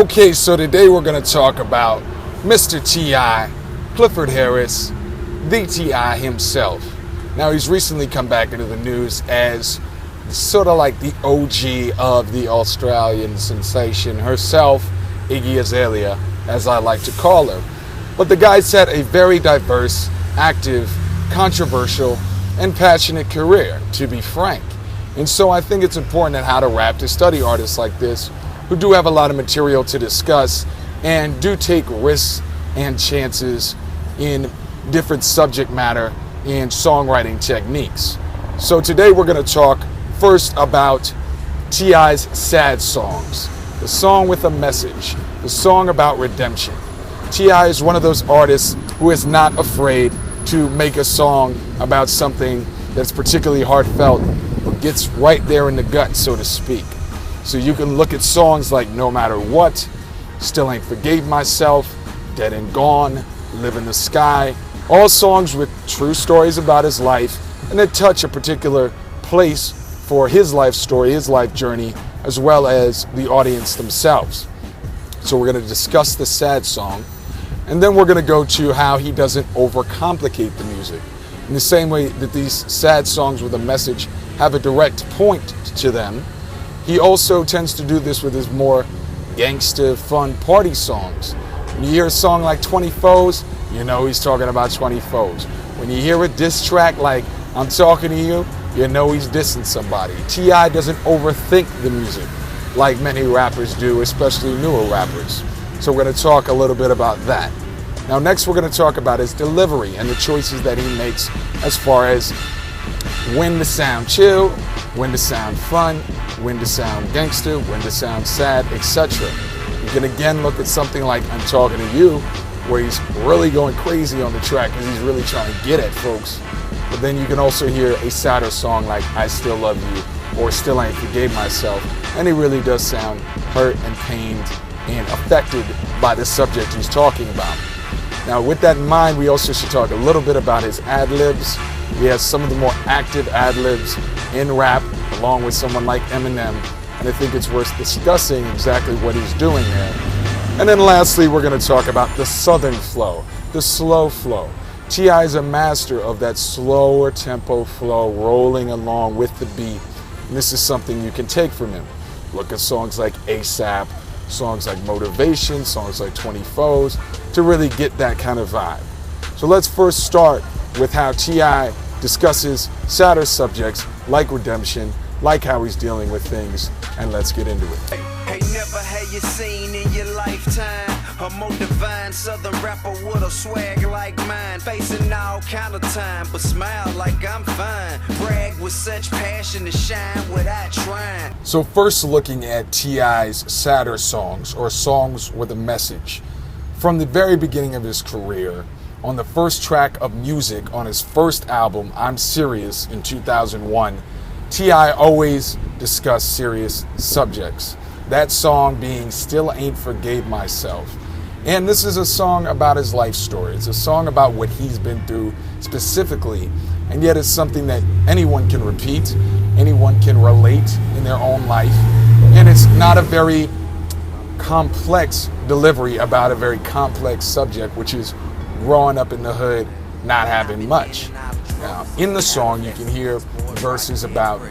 Okay, so today we're going to talk about Mr. T.I, Clifford Harris, the T.I himself. Now, he's recently come back into the news as sort of like the OG of the Australian sensation herself, Iggy Azalea, as I like to call her. But the guy's had a very diverse, active, controversial, and passionate career, to be frank. And so I think it's important at How to Rap to study artists like this who do have a lot of material to discuss and do take risks and chances in different subject matter and songwriting techniques. So today we're going to talk first about T.I.'s sad songs, the song with a message, the song about redemption. T.I. is one of those artists who is not afraid to make a song about something that's particularly heartfelt or gets right there in the gut, so to speak. So you can look at songs like No Matter What, Still Ain't Forgave Myself, Dead and Gone, Live in the Sky, all songs with true stories about his life and that touch a particular place for his life story, his life journey, as well as the audience themselves. So we're going to discuss the sad song, and then we're going to go to how he doesn't overcomplicate the music. In the same way that these sad songs with a message have a direct point to them, he also tends to do this with his more gangster, fun party songs. When you hear a song like 20 Foes, you know he's talking about 20 Foes. When you hear a diss track like I'm Talking to You, you know he's dissing somebody. T.I. doesn't overthink the music like many rappers do, especially newer rappers. So we're going to talk a little bit about that. Now next we're going to talk about his delivery and the choices that he makes as far as when to sound chill, when to sound fun, when to sound gangster, when to sound sad, etc. You can again look at something like I'm Talking to You, where he's really going crazy on the track because he's really trying to get at folks. But then you can also hear a sadder song like I Still Love You or Still Ain't Forgave Myself, and he really does sound hurt and pained and affected by the subject he's talking about. Now with that in mind, we also should talk a little bit about his ad-libs. He has some of the more active ad-libs in rap, along with someone like Eminem, and I think it's worth discussing exactly what he's doing there. And then lastly, we're going to talk about the southern flow, the slow flow. T.I. is a master of that slower tempo flow, rolling along with the beat, and this is something you can take from him. Look at songs like ASAP, songs like Motivation, songs like 20 Foes, to really get that kind of vibe. So let's first start with how T.I. discusses sadder subjects like redemption, like how he's dealing with things, and let's get into it. Hey, never had you seen in your lifetime a more divine southern rapper with a swag like mine, facing all kind of time, but smile like I'm fine, brag with such passion to shine without trying. So first looking at T.I.'s sadder songs, or songs with a message. From the very beginning of his career, on the first track of music on his first album, I'm Serious, in 2001, T.I. always discussed serious subjects. That song being Still Ain't Forgave Myself. And this is a song about his life story. It's a song about what he's been through specifically, and yet it's something that anyone can repeat, anyone can relate in their own life, and it's not a very complex delivery about a very complex subject, which is growing up in the hood, not having much. Now, in the song, you can hear verses about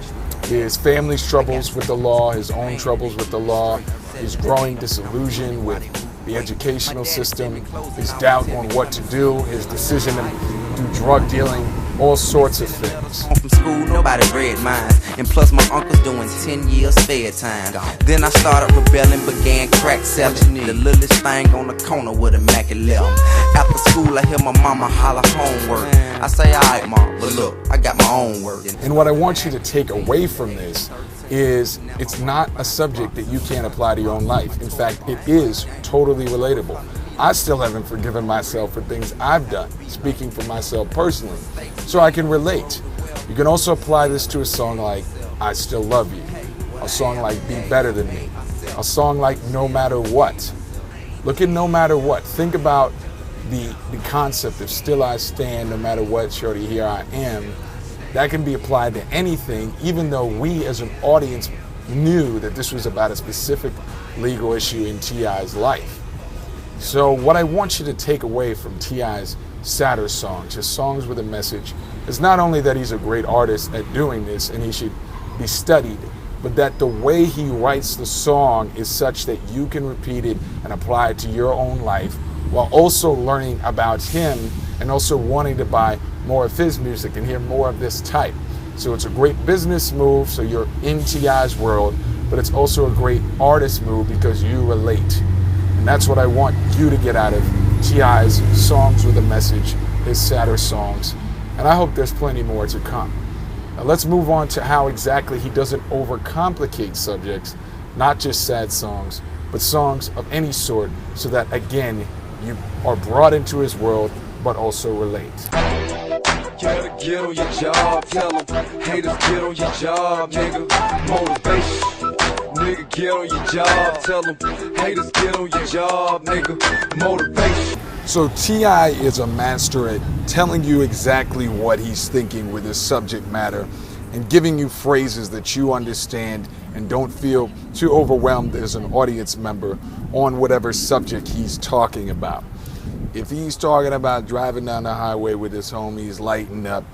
his family's troubles with the law, his own troubles with the law, his growing disillusion with the educational system, his doubt on what to do, his decision to do drug dealing, all sorts of things. From school, nobody read mine, and plus my uncle's doing 10 years fair time. Then I started rebelling, began crack selling, the littlest thing on the corner with a Mac 11. After school, I hear my mama holler homework. I say, alright, mom, but look, I got my own work. And what I want you to take away from this is it's not a subject that you can't apply to your own life. In fact, it is totally relatable. I still haven't forgiven myself for things I've done, speaking for myself personally, so I can relate. You can also apply this to a song like I Still Love You, a song like Be Better Than Me, a song like No Matter What. Look at No Matter What. Think about the concept of Still I Stand, no matter what, shorty, here I am. That can be applied to anything, even though we as an audience knew that this was about a specific legal issue in T.I.'s life. So what I want you to take away from T.I.'s sadder songs, his songs with a message, is not only that he's a great artist at doing this and he should be studied, but that the way he writes the song is such that you can repeat it and apply it to your own life, while also learning about him and also wanting to buy more of his music and hear more of this type. So it's a great business move, so you're in T.I.'s world, but it's also a great artist move because you relate. And that's what I want you to get out of T.I.'s songs with a message, his sadder songs. And I hope there's plenty more to come. Now let's move on to how exactly he doesn't overcomplicate subjects, not just sad songs, but songs of any sort, so that again, you are brought into his world, but also relate. Gotta get on your job, tell them haters get on your job, nigga. Motivation. Nigga, get on your job, tell them haters get on your job, nigga. Motivation. So T.I. is a master at telling you exactly what he's thinking with his subject matter and giving you phrases that you understand and don't feel too overwhelmed as an audience member on whatever subject he's talking about. If he's talking about driving down the highway with his homies lighting up,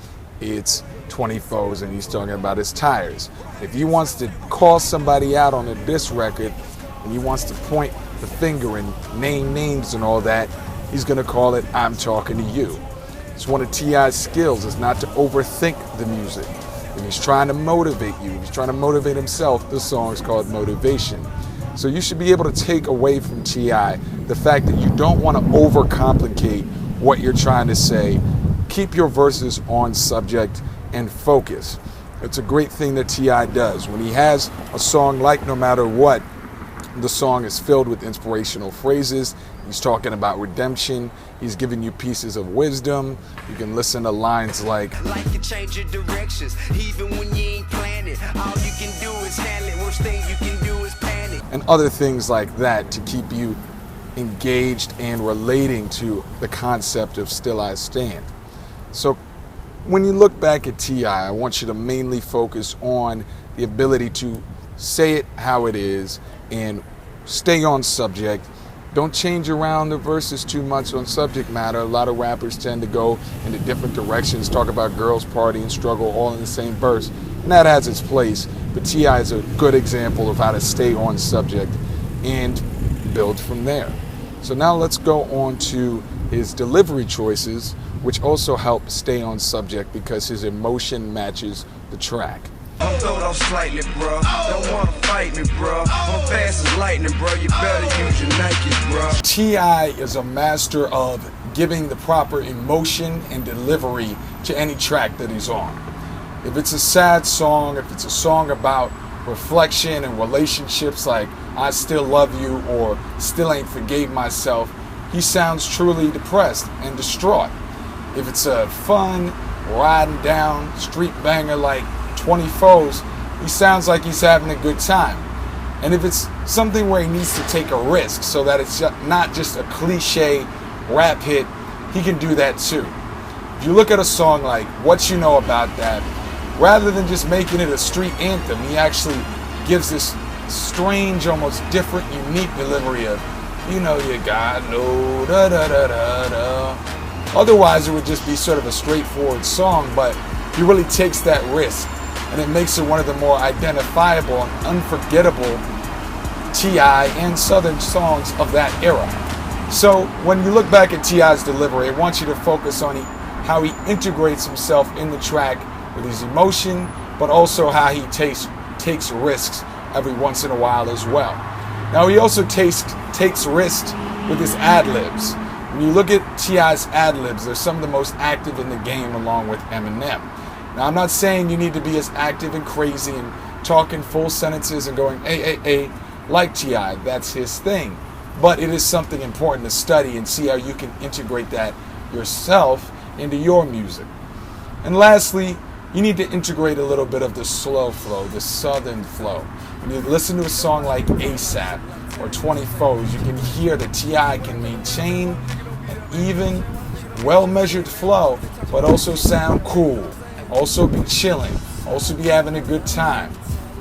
it's 24s and he's talking about his tires. If he wants to call somebody out on a diss record and he wants to point the finger and name names and all that, he's gonna call it I'm Talking to You. It's one of T.I.'s skills is not to overthink the music. If he's trying to motivate you, if he's trying to motivate himself, the song is called Motivation. So you should be able to take away from T.I. the fact that you don't want to overcomplicate what you're trying to say. Keep your verses on subject and focus. It's a great thing that T.I. does. When he has a song like No Matter What, the song is filled with inspirational phrases. He's talking about redemption. He's giving you pieces of wisdom. You can listen to lines like you change your directions, even when you ain't planned it. All you can do is handle it. Worst thing you can do is panic. And other things like that to keep you engaged and relating to the concept of Still I Stand. So when you look back at T.I., I want you to mainly focus on the ability to say it how it is and stay on subject. Don't change around the verses too much on subject matter. A lot of rappers tend to go into different directions, talk about girls, party, and struggle all in the same verse. And that has its place, but T.I. is a good example of how to stay on subject and build from there. So now let's go on to his delivery choices, which also help stay on subject because his emotion matches the track. I'm throwed off slightly, bro. Don't wanna fight me, bro. I'm fast as lightning, bro. You better use your Nikes, bro. T.I. is a master of giving the proper emotion and delivery to any track that he's on. If it's a sad song, if it's a song about reflection and relationships like I Still Love You or Still Ain't Forgave Myself, he sounds truly depressed and distraught. If it's a fun, riding down street banger like 24s, he sounds like he's having a good time. And if it's something where he needs to take a risk so that it's not just a cliche rap hit, he can do that too. If you look at a song like What You Know About That, rather than just making it a street anthem, he actually gives this strange, almost different, unique delivery of, you know you got no da da da da da. Otherwise it would just be sort of a straightforward song, but he really takes that risk. And it makes it one of the more identifiable and unforgettable T.I. and Southern songs of that era. So when you look back at T.I.'s delivery, I want you to focus on how he integrates himself in the track with his emotion, but also how he takes risks every once in a while as well. Now he also takes risks with his ad-libs. When you look at T.I.'s ad-libs, they're some of the most active in the game along with Eminem. Now, I'm not saying you need to be as active and crazy and talking full sentences and going, like T.I. That's his thing. But it is something important to study and see how you can integrate that yourself into your music. And lastly, you need to integrate a little bit of the slow flow, the Southern flow. When you listen to a song like ASAP or 24s, you can hear that T.I. can maintain an even, well-measured flow, but also sound cool. Also be chilling, also be having a good time.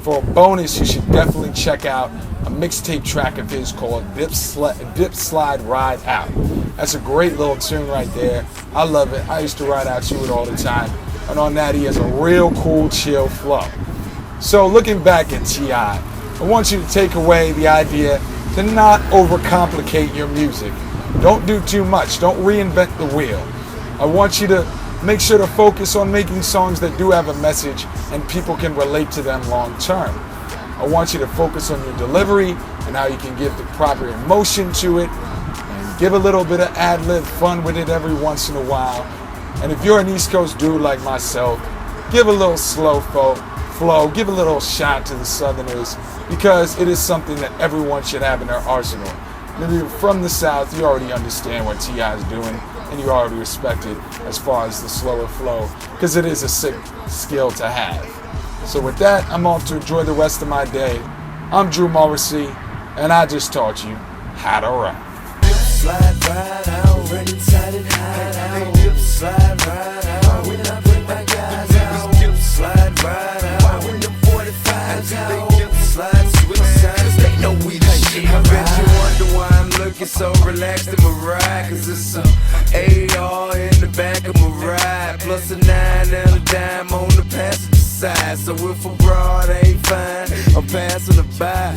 for a bonus, you should definitely check out a mixtape track of his called Dip Slide Ride Out. That's a great little tune right there. I love it. I used to ride out to it all the time. And on that, he has a real cool, chill flow. So looking back at T.I, I want you to take away the idea to not overcomplicate your music. Don't do too much. Don't reinvent the wheel. I want you to make sure to focus on making songs that do have a message and people can relate to them long term. I want you to focus on your delivery and how you can give the proper emotion to it and give a little bit of ad-lib fun with it every once in a while. And if you're an East Coast dude like myself, give a little slow flow, give a little shot to the Southerners, because it is something that everyone should have in their arsenal. And if you're from the South, you already understand what T.I is doing, and you already respect it as far as the slower flow, because it is a sick skill to have. So with that, I'm off to enjoy the rest of my day. I'm Drew Morrissey, and I just taught you how to rap. Slide right out, ready, inside and hide out. Dip, slide right out. When I bring my guys out, dip, slide right out. When the 45's out, they dip, slide, switch sides. They know we the shit. I bet you wonder why I'm looking so relaxed in my ride. Cause it's a AR in the back of my ride, plus a 9 and a dime on the passenger side. So if a broad ain't fine, I'm passing her by.